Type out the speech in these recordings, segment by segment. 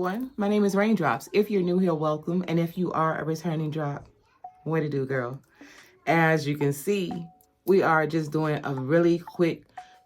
everyone. My name is Raindrops. If you're new here, welcome. And if you are a returning drop, what to do, girl? As you can see, we are just doing a really quick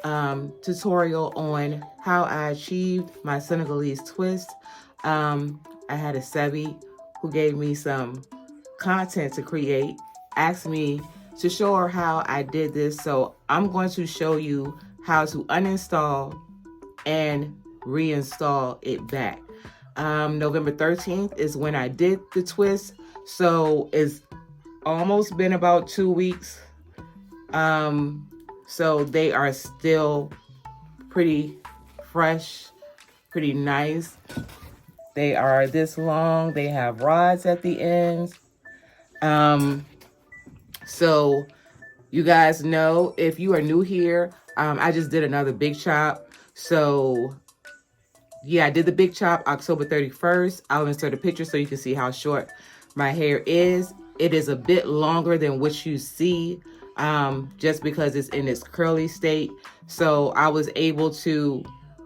tutorial on how I achieved my Senegalese twist. I had a Sebi who gave me some content to create, asked me to show her how I did this. So I'm going to show you how to uninstall and reinstall it back. November 13th is when I did the twist. So it's almost been about 2 weeks. So they are still pretty fresh, pretty nice. They are this long. They have rods at the ends. So you guys know, if you are new here, I just did another big chop. So yeah, I did the big chop October 31st. I'll insert a picture so you can see how short my hair is. It is a bit longer than what you see, just because it's in its curly state. So I was able to,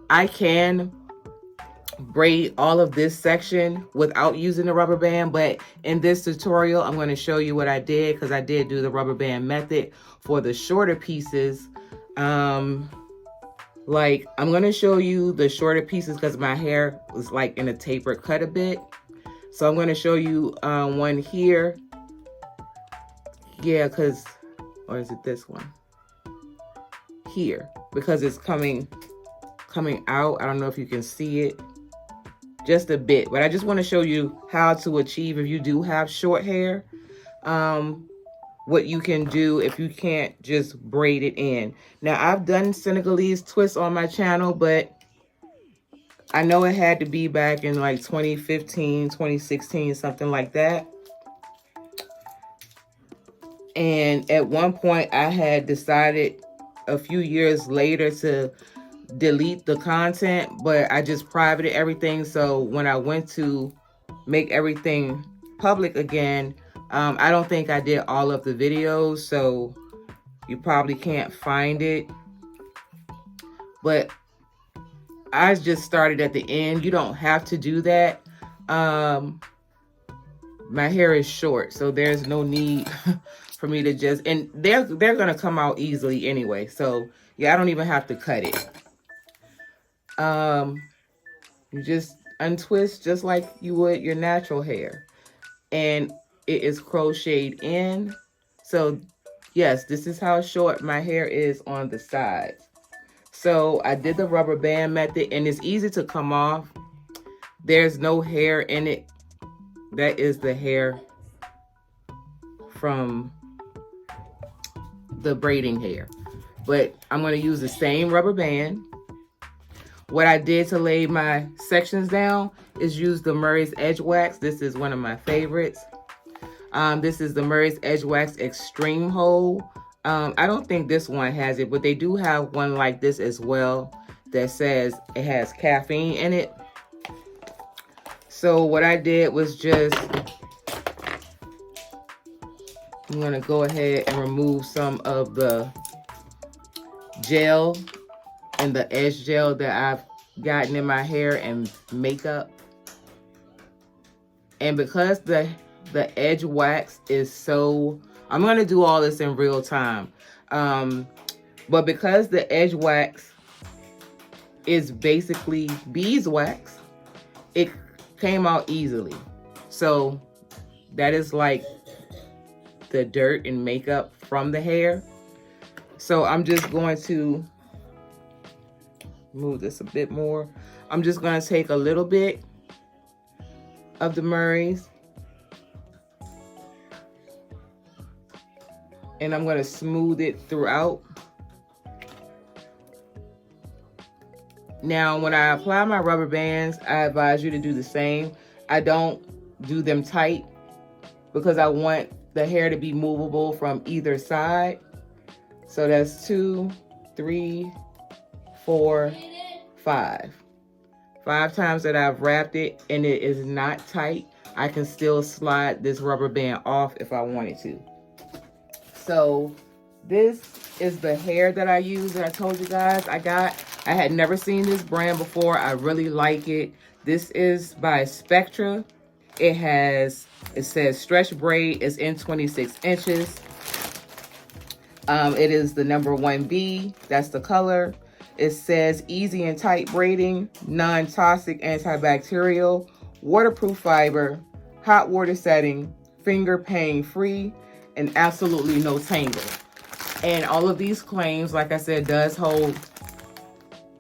I can braid all of this section without using the rubber band, but in this tutorial I'm going to show you what I did, because I did do the rubber band method for the shorter pieces. Like, I'm going to show you the shorter pieces because my hair was like in a taper cut a bit. So I'm going to show you one here. Yeah, because, or is it this one? Here, because it's coming out. I don't know if you can see it just a bit, but I just want to show you how to achieve, if you do have short hair, what you can do if you can't just braid it in. Now, I've done Senegalese twists on my channel, but I know it had to be back in like 2015, 2016, something like that. And at one point I had decided a few years later to delete the content, but I just privated everything. So when I went to make everything public again, I don't think I did all of the videos, so you probably can't find it. But I just started at the end. You don't have to do that. My hair is short, so there's no need for me to just, and they're gonna come out easily anyway. So yeah, I don't even have to cut it. You just untwist just like you would your natural hair, and it is crocheted in. So yes, this is how short my hair is on the sides. So I did the rubber band method, and it's easy to come off. There's no hair in it. That is the hair from the braiding hair. But I'm going to use the same rubber band. What I did to lay my sections down is use the Murray's Edge Wax. This is one of my favorites. This is the Murray's Edge Wax Extreme Hold. I don't think this one has it, but they do have one like this as well that says it has caffeine in it. So what I did was just, I'm going to go ahead and remove some of the gel and the edge gel that I've gotten in my hair and makeup. And because the edge wax is so, I'm going to do all this in real time. But because the edge wax is basically beeswax, it came out easily. So that is like the dirt and makeup from the hair. So I'm just going to move this a bit more. I'm just going to take a little bit of the Murray's, and I'm going to smooth it throughout. Now, when I apply my rubber bands, I advise you to do the same. I don't do them tight because I want the hair to be movable from either side. So that's 2, 3, 4, 5. 5 times that I've wrapped it and it is not tight, I can still slide this rubber band off if I wanted to. So this is the hair that I use that I told you guys I got. I had never seen this brand before. I really like it. This is by Spectra. It says stretch braid is in 26 inches. It is the number 1B. That's the color. It says easy and tight braiding, non-toxic, antibacterial, waterproof fiber, hot water setting, finger pain free, and absolutely no tangle. And all of these claims, like I said, does hold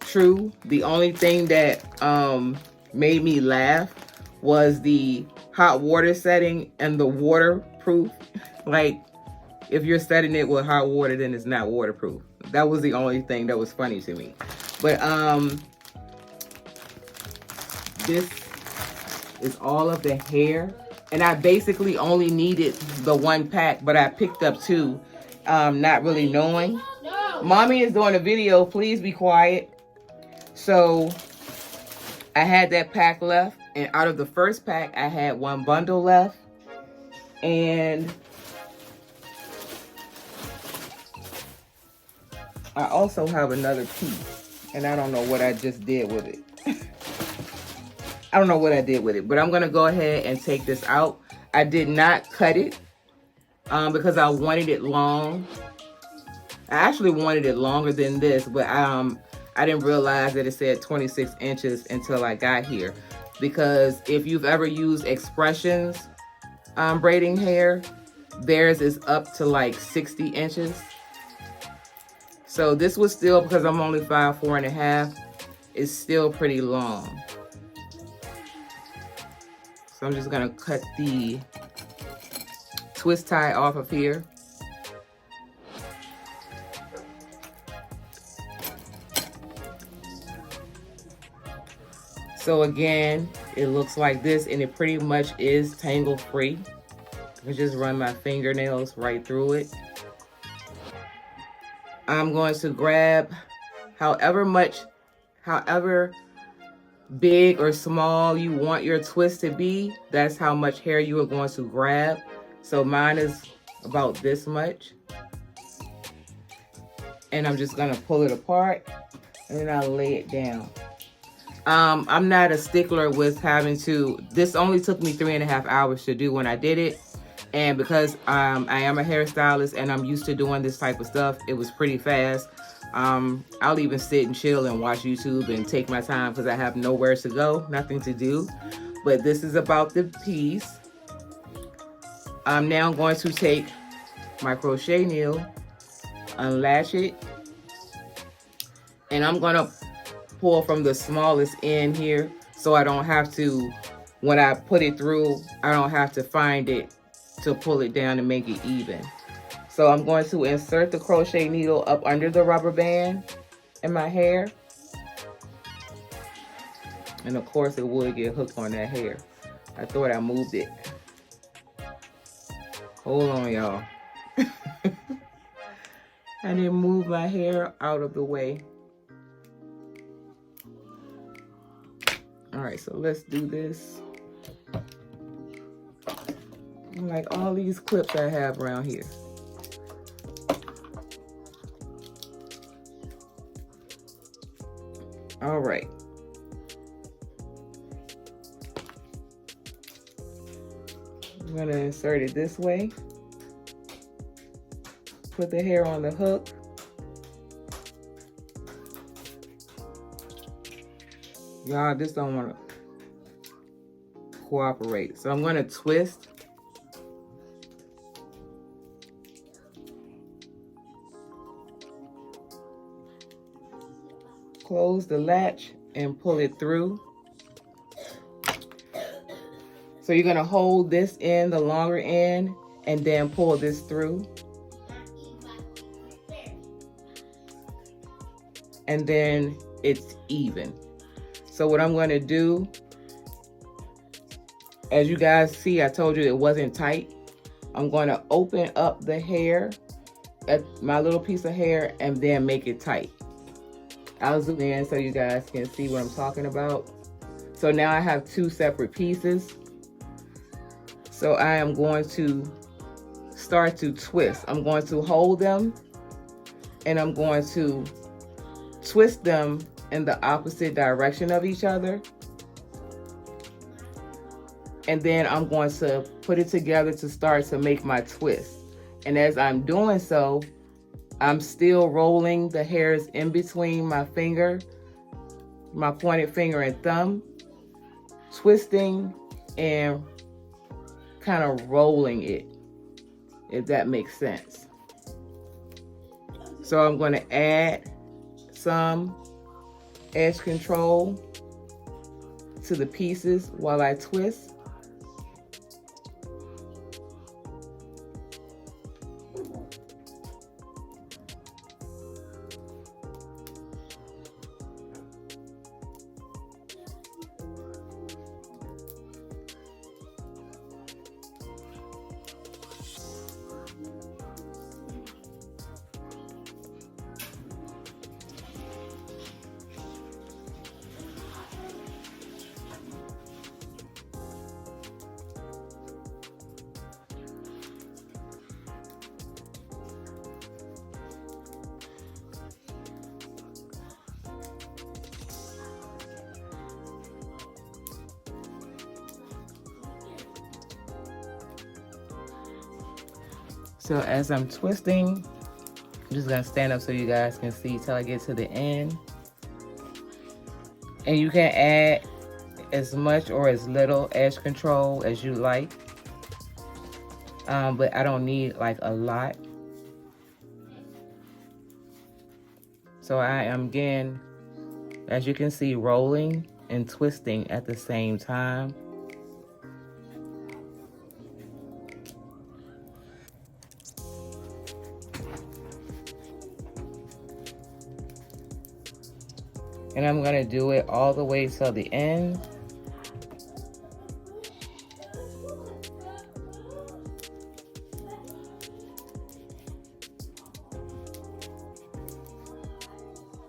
true. The only thing that made me laugh was the hot water setting and the waterproof. Like, if you're setting it with hot water, then it's not waterproof. That was the only thing that was funny to me. But this is all of the hair. And I basically only needed the 1 pack, but I picked up 2, not really knowing. Mommy is doing a video. Please be quiet. So I had that pack left. And out of the first pack, I had 1 bundle left. And I also have another piece, and I don't know what I just did with it. I don't know what I did with it, but I'm going to go ahead and take this out. I did not cut it because I wanted it long. I actually wanted it longer than this, but I didn't realize that it said 26 inches until I got here. Because if you've ever used Expressions braiding hair, theirs is up to like 60 inches. So this was still, because I'm only 5'4½", it's still pretty long. So I'm just gonna cut the twist tie off of here. So again, it looks like this, and it pretty much is tangle free. I just run my fingernails right through it. I'm going to grab however big or small you want your twist to be. That's how much hair you are going to grab. So mine is about this much. And I'm just gonna pull it apart, and then I'll lay it down. I'm not a stickler with having to, this only took me 3.5 hours to do when I did it. And because I am a hairstylist and I'm used to doing this type of stuff, it was pretty fast. I'll even sit and chill and watch YouTube and take my time because I have nowhere to go, nothing to do. But this is about the piece. I'm now going to take my crochet needle, unlatch it, and I'm gonna pull from the smallest end here so I don't have to, when I put it through, I don't have to find it to pull it down and make it even. So I'm going to insert the crochet needle up under the rubber band in my hair. And of course it would get hooked on that hair. I thought I moved it. Hold on, y'all. I didn't move my hair out of the way. All right, so let's do this. Like all these clips I have around here. All right. I'm gonna insert it this way. Put the hair on the hook. Y'all, this don't want to cooperate. So I'm gonna twist. Close the latch and pull it through. So you're gonna hold this end, the longer end, and then pull this through. And then it's even. So what I'm gonna do, as you guys see, I told you it wasn't tight. I'm gonna open up the hair, my little piece of hair, and then make it tight. I'll zoom in so you guys can see what I'm talking about. So now I have two separate pieces. So I am going to start to twist. I'm going to hold them and I'm going to twist them in the opposite direction of each other. And then I'm going to put it together to start to make my twist. And as I'm doing so, I'm still rolling the hairs in between my finger, my pointed finger and thumb, twisting and kind of rolling it, if that makes sense. So I'm going to add some edge control to the pieces while I twist. So as I'm twisting, I'm just gonna stand up so you guys can see till I get to the end. And you can add as much or as little edge control as you like. But I don't need like a lot. So I am again, as you can see, rolling and twisting at the same time. And I'm gonna do it all the way till the end.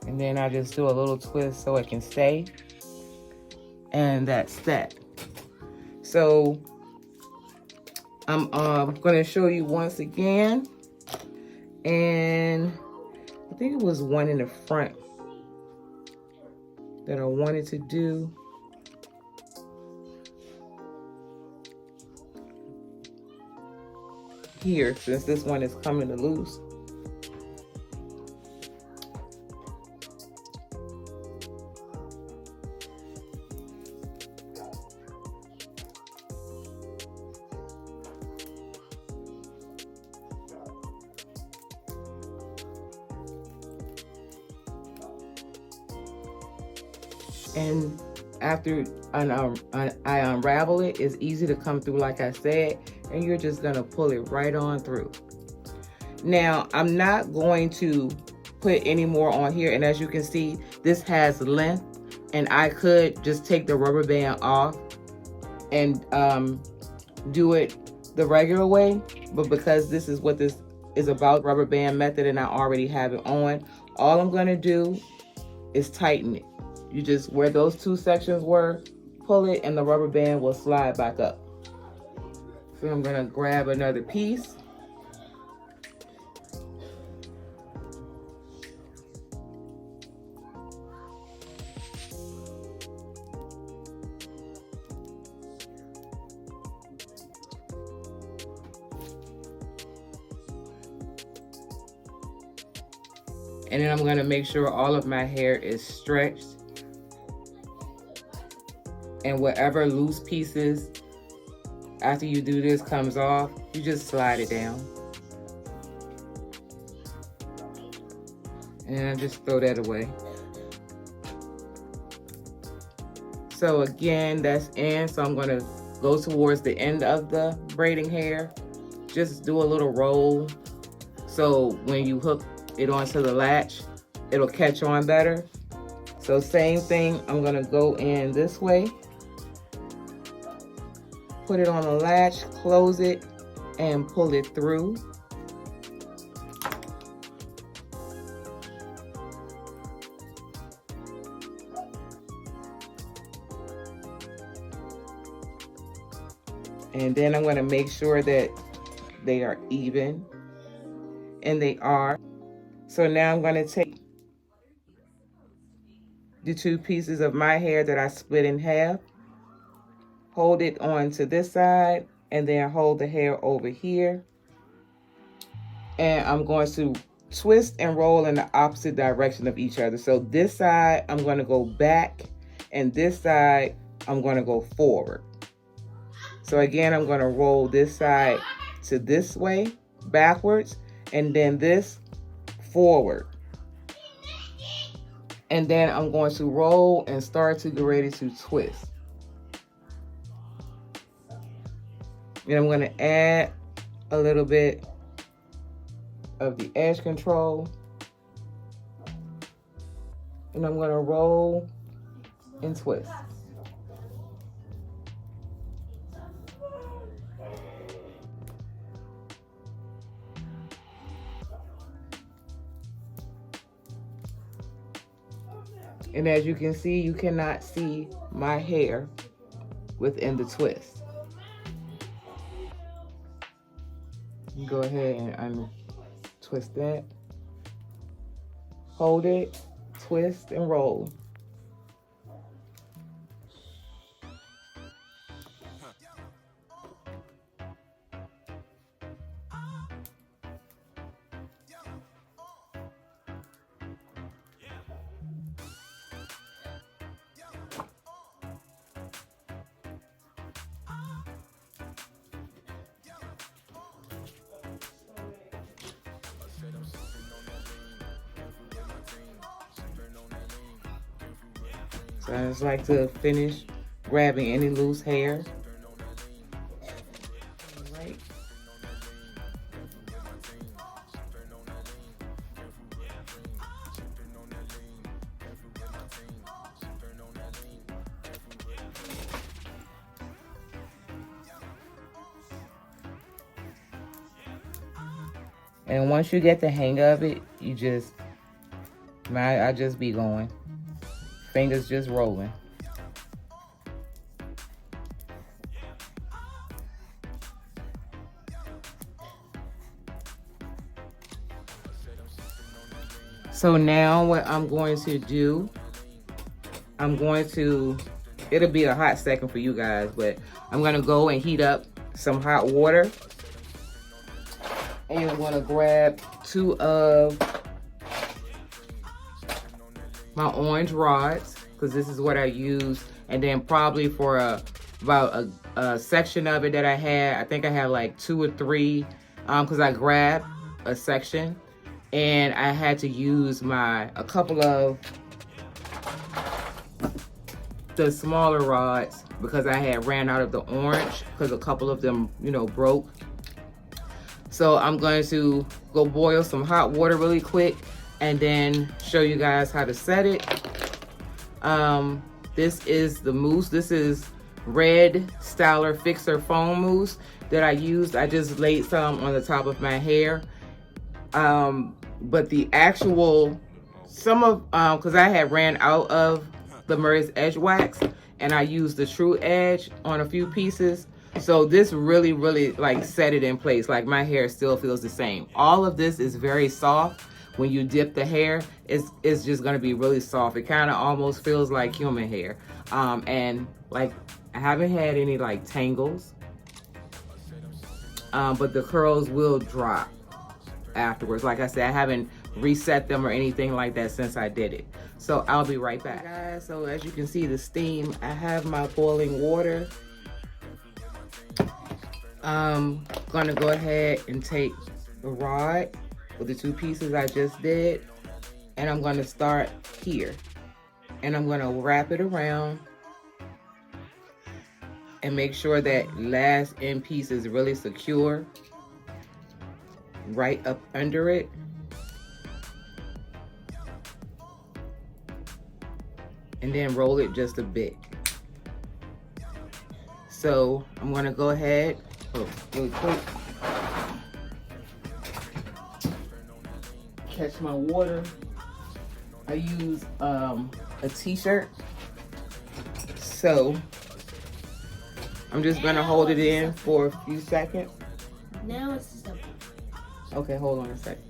And then I just do a little twist so it can stay. And that's that. So I'm gonna show you once again. And I think it was one in the front that I wanted to do. Here, since this one is coming to loose. And after I unravel it, it's easy to come through like I said, and you're just gonna pull it right on through. Now, I'm not going to put any more on here, and as you can see, this has length, and I could just take the rubber band off and do it the regular way, but because this is what this is about, rubber band method, and I already have it on, all I'm gonna do is tighten it. You just, where those two sections were, pull it and the rubber band will slide back up. So I'm gonna grab another piece. And then I'm gonna make sure all of my hair is stretched. And whatever loose pieces, after you do this, comes off, you just slide it down. And I just throw that away. So again, that's in. So I'm gonna go towards the end of the braiding hair. Just do a little roll. So when you hook it onto the latch, it'll catch on better. So same thing, I'm gonna go in this way. Put it on the latch, close it, and pull it through. And then I'm going to make sure that they are even, and they are. So now I'm going to take the two pieces of my hair that I split in half, hold it on to this side, and then hold the hair over here. And I'm going to twist and roll in the opposite direction of each other. So this side, I'm going to go back, and this side, I'm going to go forward. So again, I'm going to roll this side to this way, backwards, and then this forward. And then I'm going to roll and start to get ready to twist. And I'm going to add a little bit of the edge control. And I'm going to roll and twist. And as you can see, you cannot see my hair within the twist. Go ahead and untwist that. Hold it, twist, and roll. So I just like to finish grabbing any loose hair. Right. And once you get the hang of it, you just, I just be going. Fingers just rolling. So now what I'm going to do, it'll be a hot second for you guys, but I'm going to go and heat up some hot water. And I'm going to grab 2 of my orange rods, because this is what I use. And then probably for about a section of it that I had, I think I had like 2 or 3, because I grabbed a section and I had to use a couple of the smaller rods because I had ran out of the orange, because a couple of them, broke. So I'm going to go boil some hot water really quick and then show you guys how to set it. This is the mousse. This is Red Styler Fixer Foam Mousse that I used. I just laid some on the top of my hair. But the actual, because I had ran out of the Murray's Edge Wax and I used the True Edge on a few pieces. So this really, really set it in place. Like my hair still feels the same. All of this is very soft. When you dip the hair, it's just gonna be really soft. It kind of almost feels like human hair. And I haven't had any tangles, but the curls will drop afterwards. Like I said, I haven't reset them or anything like that since I did it. So I'll be right back, guys. So as you can see, the steam, I have my boiling water. I'm gonna go ahead and take the rod with the 2 pieces I just did, and I'm gonna start here, and I'm gonna wrap it around and make sure that last end piece is really secure right up under it. And then roll it just a bit. So I'm gonna go ahead, really quick, catch my water. I use a t-shirt. So I'm just gonna hold it in for a few seconds. Now it's stuck. Okay, hold on a second.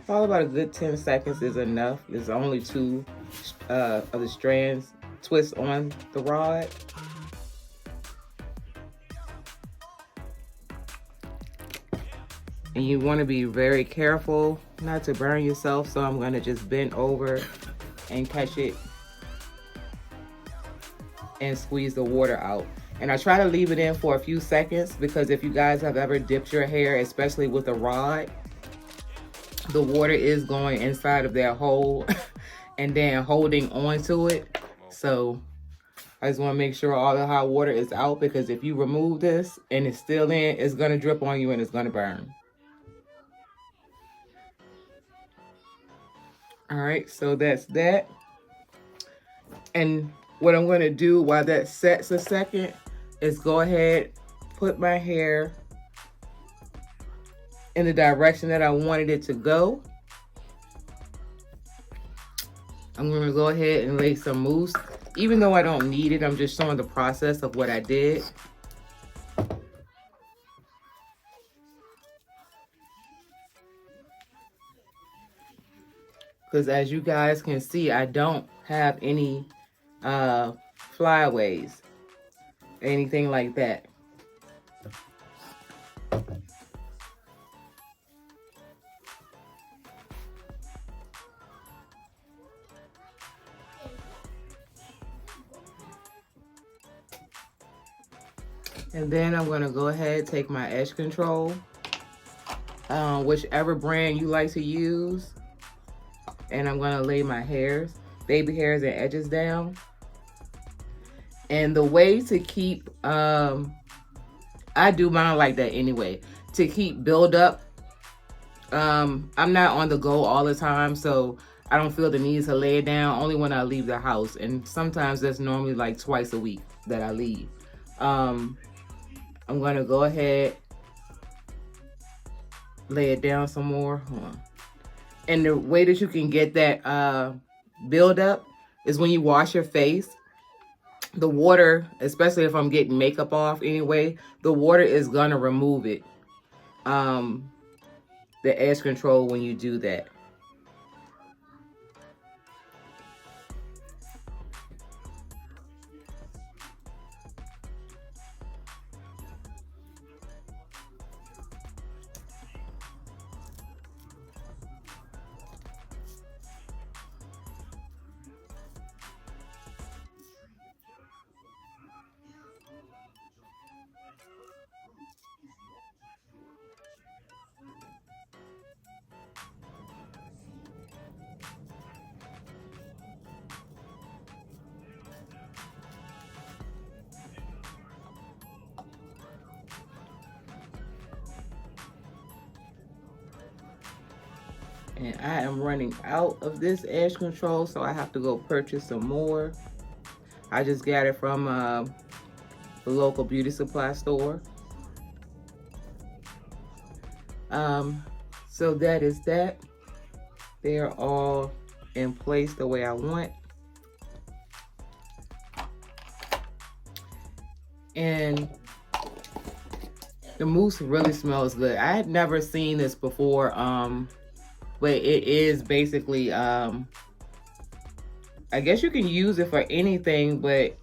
Probably about a good 10 seconds is enough. There's only 2 of the strands twist on the rod. And you want to be very careful not to burn yourself, so I'm going to just bend over and catch it and squeeze the water out. And I try to leave it in for a few seconds, because if you guys have ever dipped your hair, especially with a rod, the water is going inside of that hole and then holding on to it. So I just want to make sure all the hot water is out, because if you remove this and it's still in, it's going to drip on you and it's going to burn. All right, so that's that. And what I'm going to do while that sets a second is go ahead, put my hair in the direction that I wanted it to go. I'm going to go ahead and lay some mousse. Even though I don't need it, I'm just showing the process of what I did. Because as you guys can see, I don't have any flyaways, anything like that. And then I'm going to go ahead and take my edge control, whichever brand you like to use. And I'm going to lay my hairs, baby hairs and edges down. And the way to keep, I do mine like that anyway, to keep build up. I'm not on the go all the time, so I don't feel the need to lay it down only when I leave the house. And sometimes that's normally like twice a week that I leave. I'm going to go ahead, lay it down some more. Hold on. And the way that you can get that build up is when you wash your face. The water, especially if I'm getting makeup off anyway, the water is going to remove it. The edge control when you do that. And I am running out of this edge control, so I have to go purchase some more. I just got it from the local beauty supply store. So that is that. They're all in place the way I want. And the mousse really smells good. I had never seen this before, but it is basically, I guess you can use it for anything, but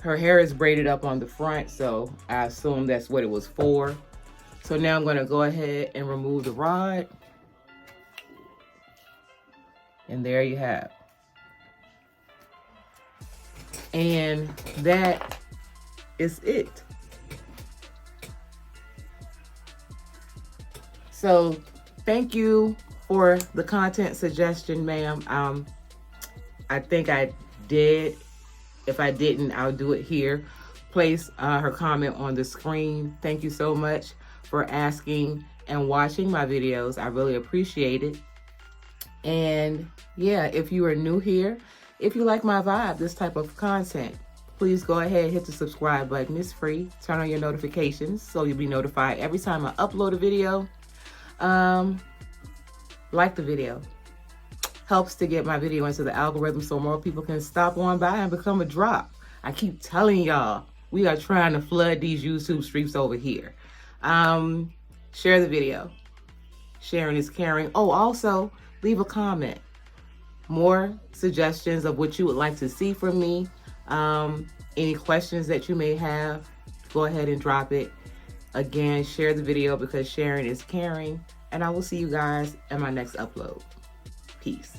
her hair is braided up on the front, so I assume that's what it was for. So now I'm gonna go ahead and remove the rod. And there you have. And that is it. So thank you for the content suggestion, ma'am. I think I did. If I didn't, I'll do it here. Place her comment on the screen. Thank you so much for asking and watching my videos. I really appreciate it. And yeah, if you are new here, if you like my vibe, this type of content, please go ahead and hit the subscribe button. It's free. Turn on your notifications so you'll be notified every time I upload a video. Like the video. Helps to get my video into the algorithm so more people can stop on by and become a drop. I keep telling y'all, we are trying to flood these YouTube streets over here. Share the video. Sharing is caring. Oh, also leave a comment. More suggestions of what you would like to see from me. Any questions that you may have, go ahead and drop it. Again, share the video because sharing is caring. And I will see you guys in my next upload. Peace.